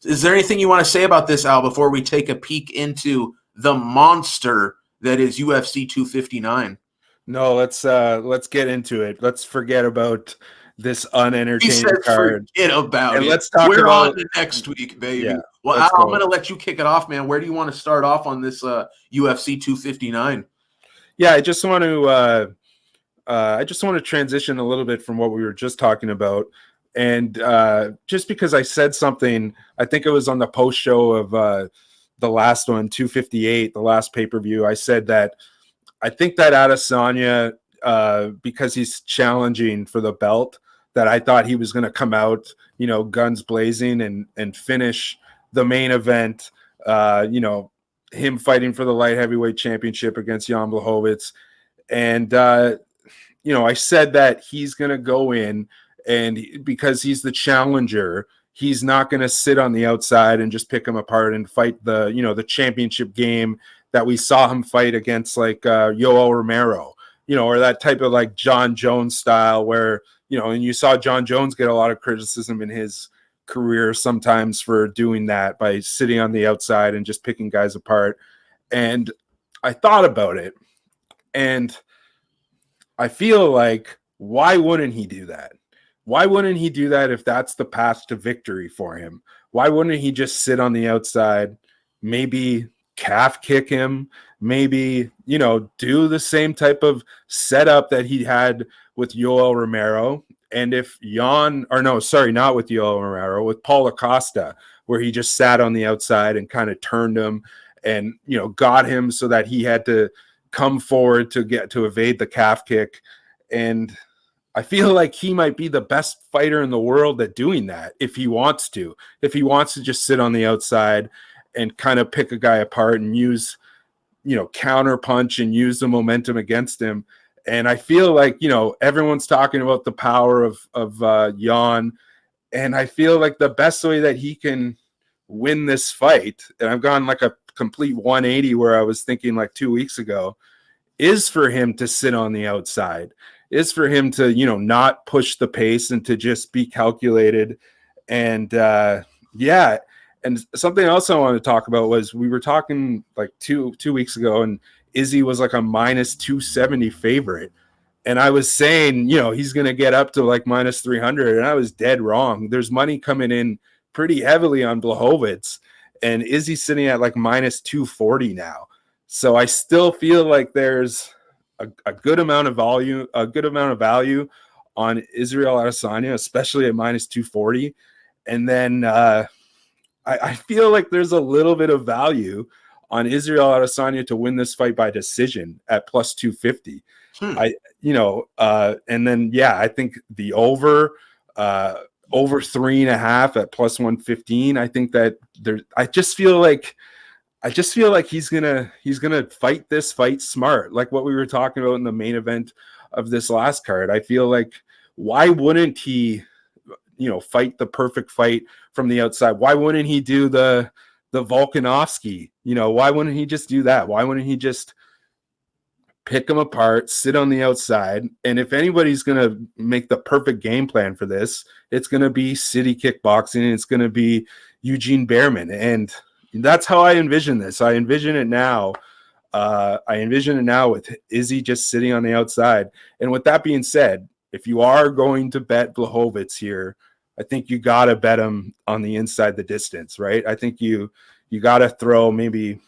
Is there anything you want to say about this, Al, before we take a peek into the monster that is UFC 259? No, let's get into it. Let's forget about this He unentertaining said card, forget about and it. let's talk We're on about to next week, baby. yeah. Well, Let's Al, I'm go. going to let you kick it off, man. Where do you want to start off on this UFC 259? Yeah, I just want to transition a little bit from what we were just talking about. And just because I said something, I think it was on the post show of the last one, 258, the last pay-per-view, I said that I think that Adesanya, because he's challenging for the belt, that I thought he was going to come out, guns blazing and finish the main event, him fighting for the light heavyweight championship against Jan Blachowicz. And, I said that he's going to go in, and because he's the challenger, he's not going to sit on the outside and just pick him apart and fight the championship game that we saw him fight against, like Yoel Romero, or that type of like John Jones style where, and you saw John Jones get a lot of criticism in his career sometimes for doing that by sitting on the outside and just picking guys apart. And I thought about it, and I feel like, why wouldn't he do that? Why wouldn't he do that if that's the path to victory for him? Why wouldn't he just sit on the outside, maybe calf kick him, maybe, do the same type of setup that he had with Yoel Romero? And if not with Yoel Romero, with Paul Acosta, where he just sat on the outside and kind of turned him and, got him so that he had to come forward to evade the calf kick. And I feel like he might be the best fighter in the world at doing that if he wants to just sit on the outside and kind of pick a guy apart and use, counter punch and use the momentum against him. And I feel like, everyone's talking about the power of Jan. And I feel like the best way that he can win this fight, and I've gone like a complete 180 where I was thinking like 2 weeks ago, is for him to sit on the outside, is for him to, not push the pace and to just be calculated. And and something else I wanted to talk about was we were talking like two weeks ago, and Izzy was like a minus 270 favorite. And I was saying, he's going to get up to like minus 300. And I was dead wrong. There's money coming in pretty heavily on Blachowicz, and Izzy's sitting at like minus 240 now. So I still feel like there's a good amount of value on Israel Adesanya, especially at minus 240. And then I feel like there's a little bit of value on Israel Adesanya to win this fight by decision at plus 250. And then, I think the over 3.5 at plus 115. I think that I just feel like he's gonna fight this fight smart, like what we were talking about in the main event of this last card. I feel like, why wouldn't he, fight the perfect fight from the outside? Why wouldn't he do the Volkanovski? Why wouldn't he just do that? Why wouldn't he just pick them apart, sit on the outside? And if anybody's gonna make the perfect game plan for this, it's gonna be City Kickboxing, and it's gonna be Eugene Behrman. And that's how I envision this. I envision it now with Izzy just sitting on the outside. And with that being said, if you are going to bet Blachowicz here, I think you got to bet him on the inside the distance, right? I think you got to throw maybe,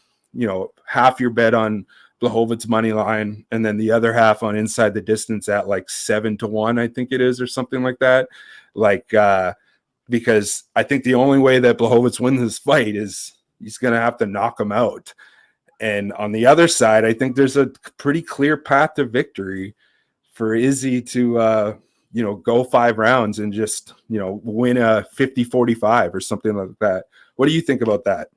half your bet on Blachowicz money line, and then the other half on inside the distance at like 7-1, I think it is, or something like that. Because I think the only way that Blachowicz wins this fight is he's going to have to knock him out. And on the other side, I think there's a pretty clear path to victory for Izzy to, go 5 rounds and just, win a 50-45 or something like that. What do you think about that?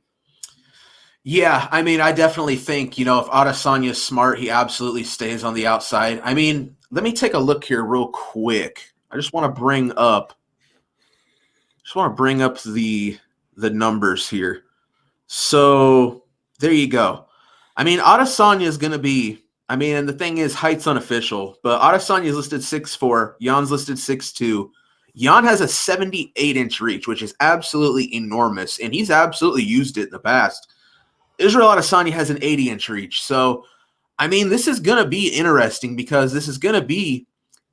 Yeah, I mean, I definitely think, if Adesanya is smart, he absolutely stays on the outside. I mean, let me take a look here real quick. I just want to bring up the numbers here. So there you go. I mean, Adesanya is going to be, and the thing is, height's unofficial, but Adesanya is listed 6'4", Jan's listed 6'2". Jan has a 78-inch reach, which is absolutely enormous, and he's absolutely used it in the past. Israel Adesanya has an 80-inch reach. So, I mean, this is going to be interesting because this is going to be,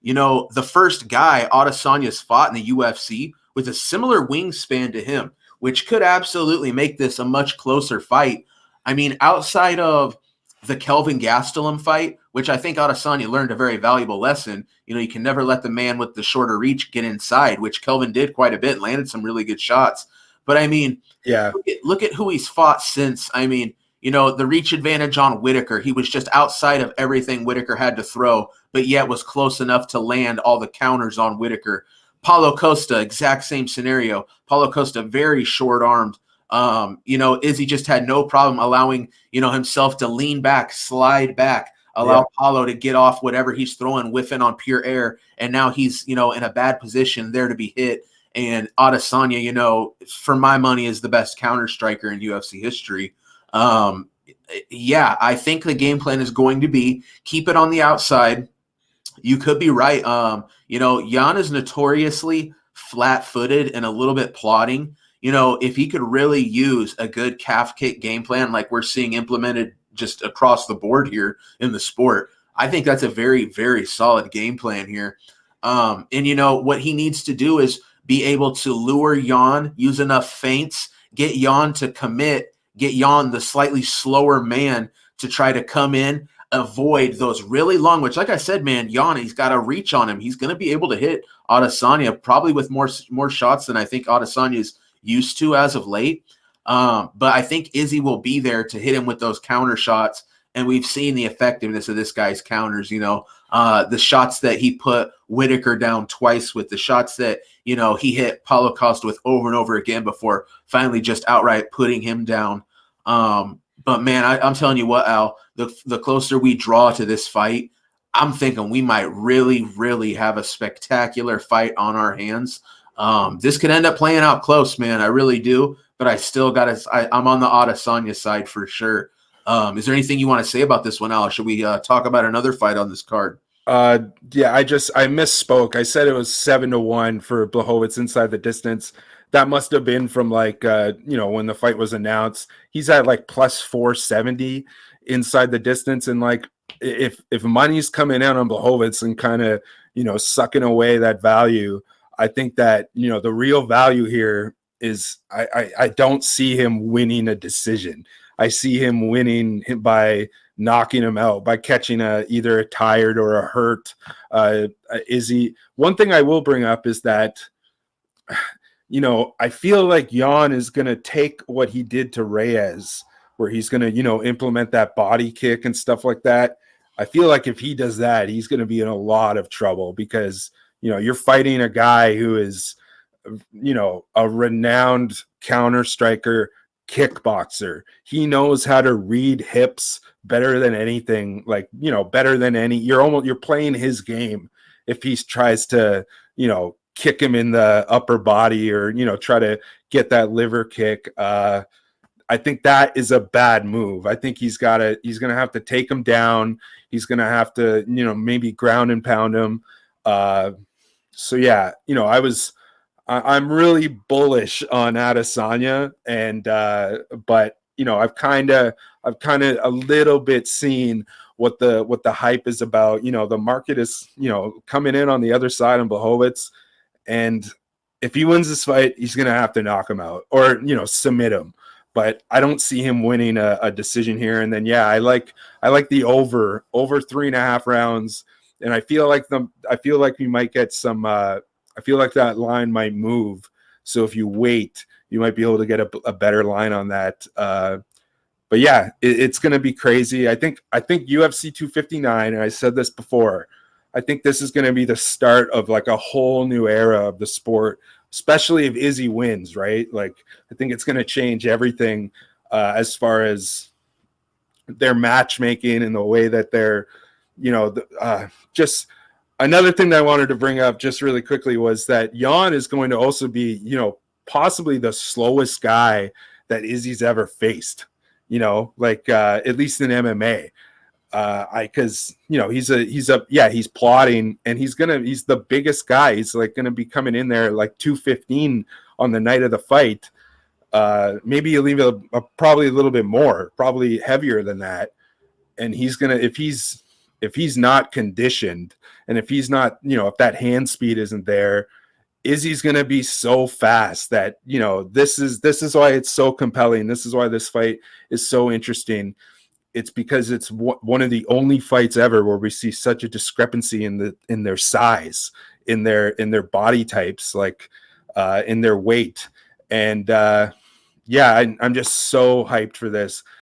the first guy Adesanya's fought in the UFC with a similar wingspan to him, which could absolutely make this a much closer fight. I mean, outside of the Kelvin Gastelum fight, which I think Adesanya learned a very valuable lesson. You can never let the man with the shorter reach get inside, which Kelvin did quite a bit, landed some really good shots. But I mean, yeah, look at who he's fought since. I mean, the reach advantage on Whitaker. He was just outside of everything Whitaker had to throw, but yet was close enough to land all the counters on Whitaker. Paulo Costa, exact same scenario. Paulo Costa, very short-armed. Izzy just had no problem allowing, himself to lean back, slide back, allow Paulo to get off whatever he's throwing, whiffing on pure air. And now he's, in a bad position there to be hit. And Adesanya, for my money, is the best counter striker in UFC history. I think the game plan is going to be keep it on the outside. You could be right. Jan is notoriously flat-footed and a little bit plodding. If he could really use a good calf kick game plan like we're seeing implemented just across the board here in the sport, I think that's a very, very solid game plan here. What he needs to do is be able to lure Jan, use enough feints, get Jan to commit, get Jan, the slightly slower man, to try to come in, avoid those really long, which, like I said, man, Jan, he's got a reach on him. He's going to be able to hit Adesanya probably with more shots than I think Adesanya is used to as of late. But I think Izzy will be there to hit him with those counter shots. And we've seen the effectiveness of this guy's counters, the shots that he put Whitaker down twice with, the shots that, he hit Paulo Costa with over and over again before finally just outright putting him down. But man, I'm telling you what, Al, the closer we draw to this fight, I'm thinking we might really, really have a spectacular fight on our hands. This could end up playing out close, man. I really do. But I still I'm on the Adesanya side for sure. Is there anything you want to say about this one, Al? Should we talk about another fight on this card? I misspoke. I said it was 7-1 for Blachowicz inside the distance. That must have been from when the fight was announced. He's at like plus 470 inside the distance. And if money's coming in on Blachowicz and kind of, sucking away that value, I think that, the real value here is I don't see him winning a decision. I see him winning by knocking him out, by catching either a tired or a hurt Izzy. One thing I will bring up is that, I feel like Jan is going to take what he did to Reyes, where he's going to, implement that body kick and stuff like that. I feel like if he does that, he's going to be in a lot of trouble because, you're fighting a guy who is, a renowned counter striker, kickboxer. He knows how to read hips better than anything, better than any. You're playing his game if he tries to, kick him in the upper body or, try to get that liver kick. I think that is a bad move. I think he's going to have to take him down. He's going to have to, maybe ground and pound him. So yeah, I'm really bullish on Adesanya, and but I've kind of a little bit seen what the hype is about. The market is coming in on the other side on Blachowicz, and if he wins this fight, he's gonna have to knock him out or submit him. But I don't see him winning a decision here. And then I like the over 3.5 rounds, and I feel like we might get some. I feel like that line might move. So if you wait, you might be able to get a better line on that. But yeah, it's going to be crazy. I think UFC 259, and I said this before, I think this is going to be the start of like a whole new era of the sport, especially if Izzy wins, right? Like, I think it's going to change everything as far as their matchmaking and the way that they're, just – another thing that I wanted to bring up just really quickly was that Jan is going to also be, possibly the slowest guy that Izzy's ever faced, at least in MMA. Because he's plotting, and he's the biggest guy. He's like gonna be coming in there like 215 on the night of the fight. Maybe he'll leave probably a little bit more, probably heavier than that. And he's gonna, if he's not conditioned, and if he's not, if that hand speed isn't there, Izzy's going to be so fast that, this is why it's so compelling. This is why this fight is so interesting. It's because it's one of the only fights ever where we see such a discrepancy in their size, in their body types, like in their weight. And I'm just so hyped for this.